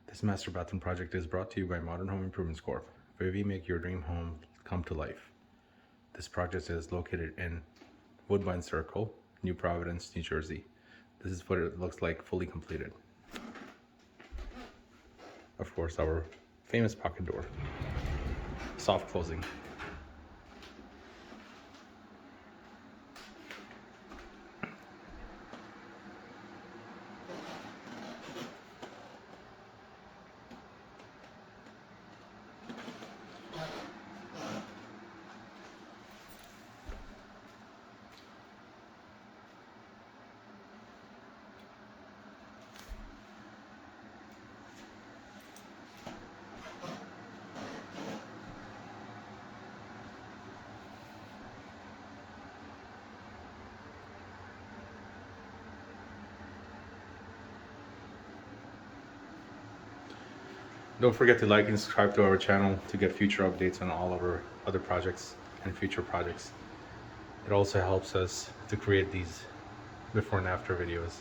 This master bathroom project is brought to you by Modern Home Improvements Corp., where we make your dream home come to life. This project is located in Woodbine Circle, New Providence, New Jersey. This is what it looks like fully completed. Of course, our famous pocket door, soft closing. Don't forget to like and subscribe to our channel to get future updates on all of our other projects and future projects. It also helps us to create these before and after videos.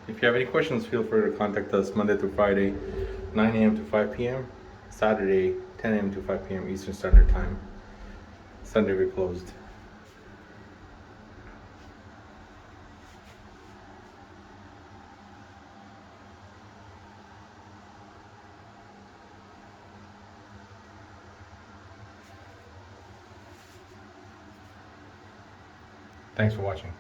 If you have any questions, feel free to contact us Monday through Friday, 9 a.m. to 5 p.m., Saturday, 10 a.m. to 5 p.m. Eastern Standard Time. Sunday we're closed. Thanks for watching.